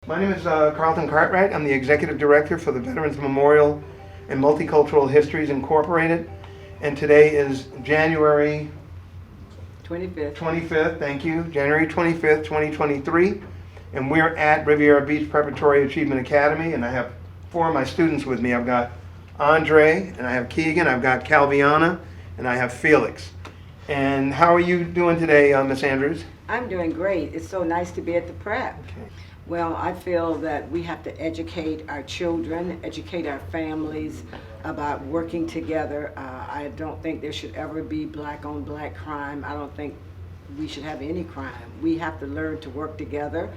My name is Carlton Cartwright. I'm the Executive Director for the Veterans Memorial and Multicultural Histories Incorporated. And today is January 25th, thank you, January 25th, 2023. And we're at Riviera Beach Preparatory Achievement Academy, and I have four of my students with me. I've got Andre, and I have Keegan, I've got Calviana, and I have Felix. And how are you doing today, Miss Andrews? I'm doing great. It's so nice to be at the prep. Okay. Well, I feel that we have to educate our children, educate our families about working together. I don't think there should ever be black on black crime. I don't think we should have any crime. We have to learn to work together,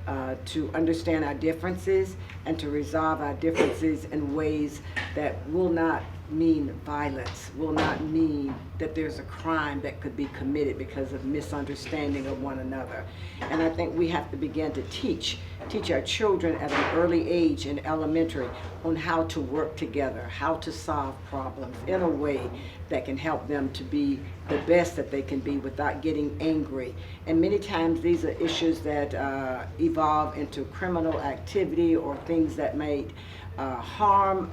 to understand our differences and to resolve our differences in ways that will not mean violence, will not mean that there's a crime that could be committed because of misunderstanding of one another. And I think we have to begin to teach our children at an early age in elementary on how to work together, how to solve problems in a way that can help them to be the best that they can be without getting angry. And many times these are issues that evolve into criminal activity or things that may harm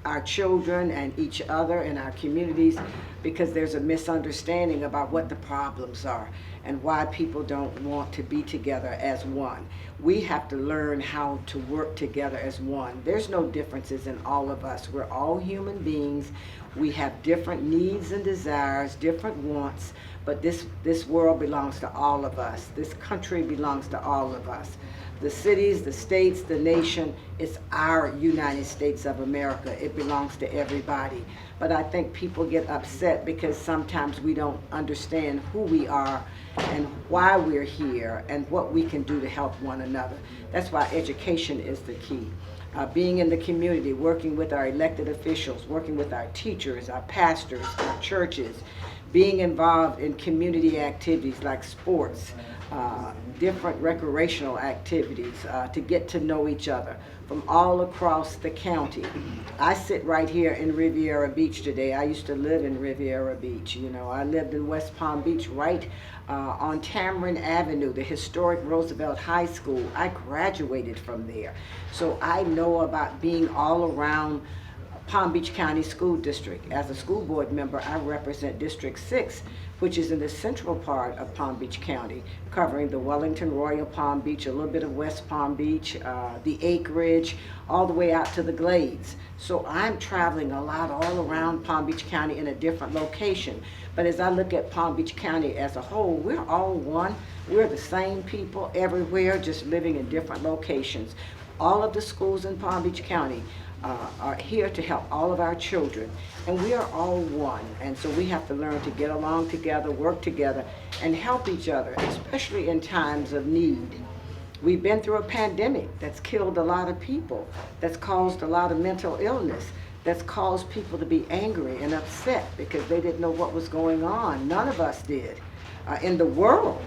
our children and each other and our communities, because there's a misunderstanding about what the problems are and why people don't want to be together as one. We have to learn how to work together as one. There's no differences in all of us. We're all human beings. We have different needs and desires, different wants, but this world belongs to all of us. This country belongs to all of us. The cities, the states, the nation, it's our United States of America. It belongs to everybody. But I think people get upset because sometimes we don't understand who we are and why we're here and what we can do to help one another. That's why education is the key. Being in the community, working with our elected officials, working with our teachers, our pastors, our churches, being involved in community activities like sports, different recreational activities, to get to know each other from all across the county. I sit right here in Riviera Beach today. I used to live in Riviera Beach. You know, I lived in West Palm Beach right on Tamarind Avenue, the historic Roosevelt High School. I graduated from there. So I know about being all around Palm Beach County School District. As a school board member, I represent District 6, which is in the central part of Palm Beach County, covering the Wellington, Royal Palm Beach, a little bit of West Palm Beach, the Acreage, all the way out to the Glades. So I'm traveling a lot all around Palm Beach County in a different location. But as I look at Palm Beach County as a whole, we're all one. We're the same people everywhere, just living in different locations. All of the schools in Palm Beach County are here to help all of our children, and we are all one. And so we have to learn to get along together, work together, and help each other, especially in times of need. We've been through a pandemic that's killed a lot of people, that's caused a lot of mental illness, that's caused people to be angry and upset because they didn't know what was going on. None of us did in the world.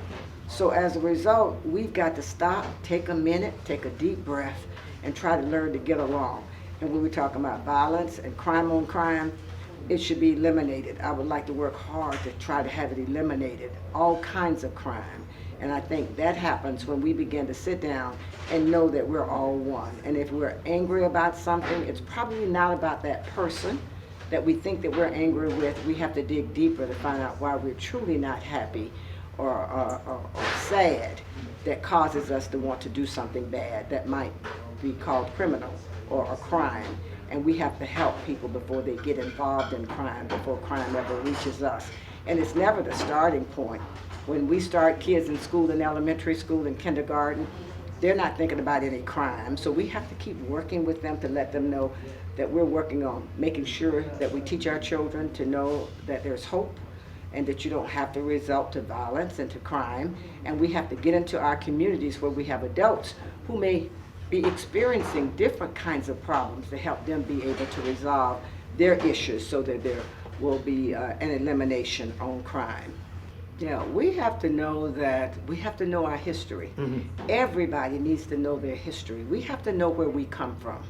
So as a result, we've got to stop, take a minute, take a deep breath, and try to learn to get along. And when we're talking about violence and crime on crime, it should be eliminated. I would like to work hard to try to have it eliminated, all kinds of crime. And I think that happens when we begin to sit down and know that we're all one. And if we're angry about something, it's probably not about that person that we think that we're angry with. We have to dig deeper to find out why we're truly not happy or sad, that causes us to want to do something bad that might be called criminal or a crime. And we have to help people before they get involved in crime, before crime ever reaches us. And it's never the starting point. When we start kids in school, in elementary school, in kindergarten, they're not thinking about any crime. So we have to keep working with them to let them know that we're working on making sure that we teach our children to know that there's hope and that you don't have to resort to violence and to crime. And we have to get into our communities where we have adults who may be experiencing different kinds of problems to help them be able to resolve their issues so that there will be an elimination on crime. Yeah, we have to know our history. Mm-hmm. Everybody needs to know their history. We have to know where we come from.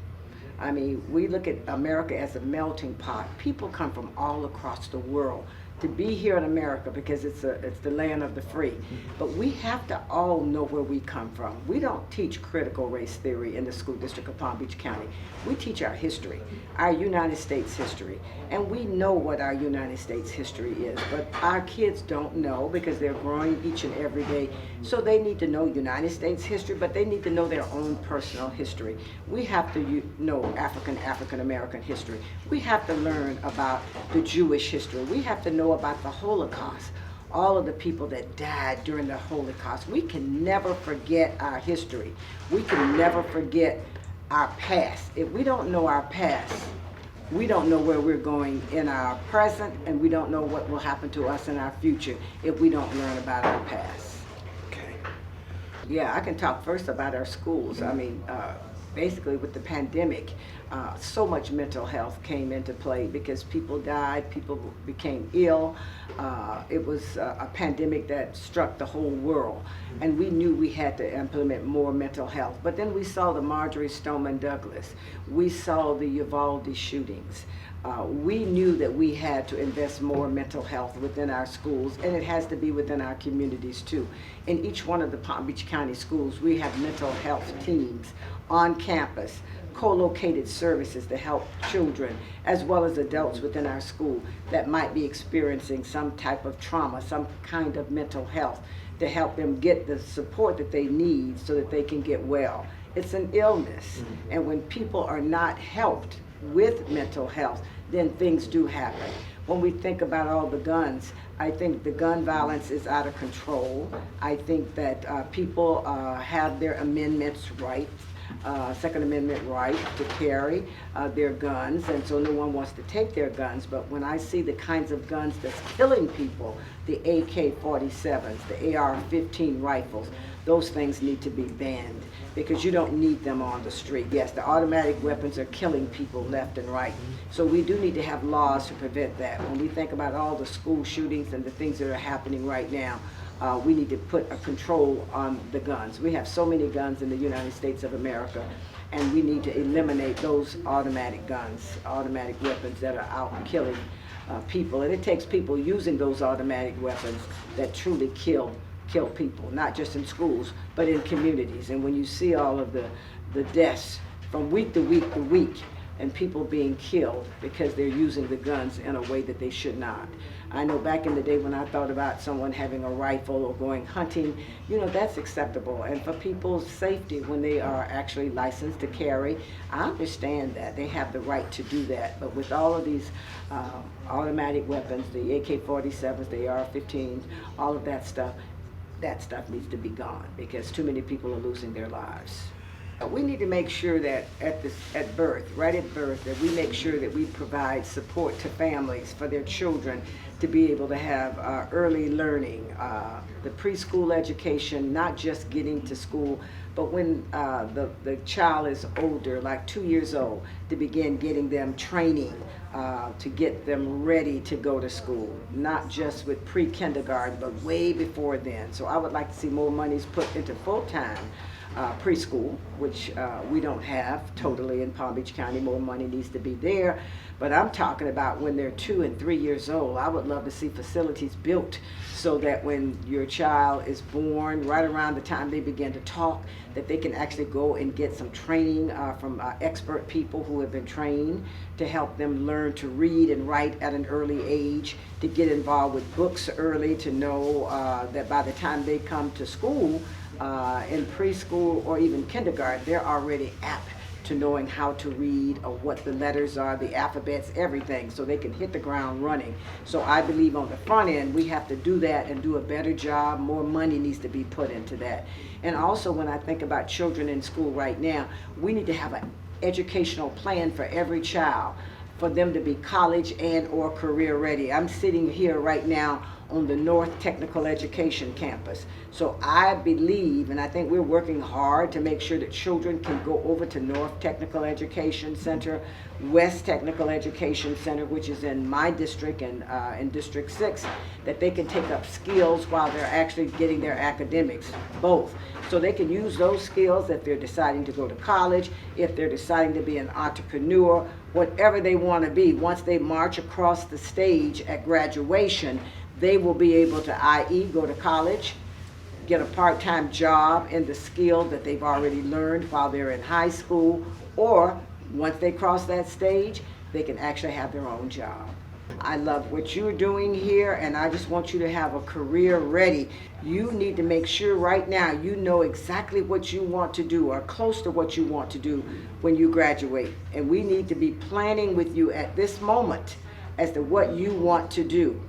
I mean, we look at America as a melting pot. People come from all across the world to be here in America because it's the land of the free. But we have to all know where we come from. We don't teach critical race theory in the school district of Palm Beach County. We teach our history, our United States history. And we know what our United States history is, but our kids don't know because they're growing each and every day. So they need to know United States history, but they need to know their own personal history. We have to know African American history. We have to learn about the Jewish history. We have to know about the Holocaust, all of the people that died during the Holocaust. We can never forget our history. We can never forget our past. If we don't know our past, we don't know where we're going in our present, and we don't know what will happen to us in our future if we don't learn about our past. Okay. Yeah, I can talk first about our schools. I mean, basically with the pandemic, so much mental health came into play because people died, people became ill. It was a pandemic that struck the whole world, and we knew we had to implement more mental health. But then we saw the Marjorie Stoneman Douglas, we saw the Uvalde shootings. We knew that we had to invest more mental health within our schools, and it has to be within our communities too. In each one of the Palm Beach County schools, we have mental health teams on campus, co-located services to help children as well as adults within our school that might be experiencing some type of trauma, some kind of mental health, to help them get the support that they need so that they can get well. It's an illness, and when people are not helped with mental health, then things do happen. When we think about all the guns, I think the gun violence is out of control. I think that people have their amendments right, Second Amendment right to carry their guns, and so no one wants to take their guns. But when I see the kinds of guns that's killing people, the AK-47s, the AR-15 rifles, those things need to be banned because you don't need them on the street. Yes, the automatic weapons are killing people left and right. So we do need to have laws to prevent that. When we think about all the school shootings and the things that are happening right now, we need to put a control on the guns. We have so many guns in the United States of America, and we need to eliminate those automatic guns, automatic weapons that are out killing people. And it takes people using those automatic weapons that truly kill people, not just in schools, but in communities. And when you see all of the deaths from week to week to week, and people being killed because they're using the guns in a way that they should not. I know back in the day when I thought about someone having a rifle or going hunting, you know, that's acceptable. And for people's safety when they are actually licensed to carry, I understand that. They have the right to do that. But with all of these automatic weapons, the AK-47s, the AR-15s, all of that stuff needs to be gone because too many people are losing their lives. We need to make sure that at birth, that we make sure that we provide support to families for their children to be able to have early learning, the preschool education, not just getting to school, but when the child is older, like 2 years old, to begin getting them training to get them ready to go to school, not just with pre-kindergarten, but way before then. So I would like to see more monies put into full-time preschool, which we don't have totally in Palm Beach County. More money needs to be there. But I'm talking about when they're 2 and 3 years old. I would love to see facilities built so that when your child is born, right around the time they begin to talk, that they can actually go and get some training from expert people who have been trained to help them learn to read and write at an early age, to get involved with books early, to know that by the time they come to school, in preschool or even kindergarten, they're already apt to knowing how to read or what the letters are, the alphabets, everything, so they can hit the ground running. So I believe on the front end, we have to do that and do a better job. More money needs to be put into that. And also when I think about children in school right now, we need to have an educational plan for every child, for them to be college and or career ready. I'm sitting here right now on the North Technical Education campus. So I believe, and I think we're working hard to make sure that children can go over to North Technical Education Center, West Technical Education Center, which is in my district and in District 6, that they can take up skills while they're actually getting their academics, both. So they can use those skills if they're deciding to go to college, if they're deciding to be an entrepreneur, whatever they want to be. Once they march across the stage at graduation, they will be able to, i.e., go to college, get a part-time job in the skill that they've already learned while they're in high school, or once they cross that stage, they can actually have their own job. I love what you're doing here, and I just want you to have a career ready. You need to make sure right now you know exactly what you want to do or close to what you want to do when you graduate. And we need to be planning with you at this moment as to what you want to do.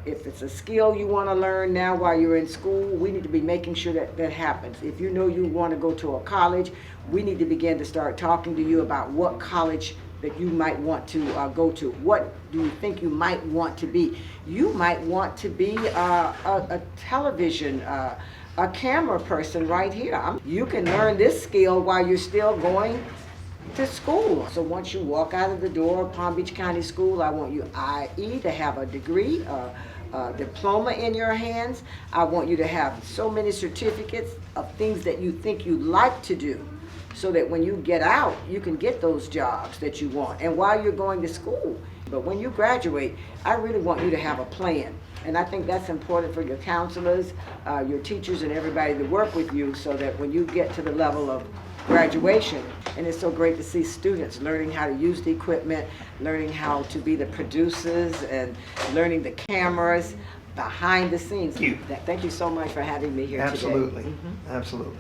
If it's a skill you want to learn now while you're in school, we need to be making sure that that happens. If you know you want to go to a college, we need to begin to start talking to you about what college that you might want to go to. What do you think you might want to be? You might want to be a television, a camera person right here. You can learn this skill while you're still going to school. So once you walk out of the door of Palm Beach County School, I want you, i.e., to have a degree, a diploma in your hands. I want you to have so many certificates of things that you think you like to do, so that when you get out, you can get those jobs that you want, and while you're going to school. But when you graduate, I really want you to have a plan. And I think that's important for your counselors, your teachers, and everybody to work with you, so that when you get to the level of graduation, and it's so great to see students learning how to use the equipment, learning how to be the producers, and learning the cameras behind the scenes. Thank you. Thank you so much for having me here Absolutely. today. Absolutely.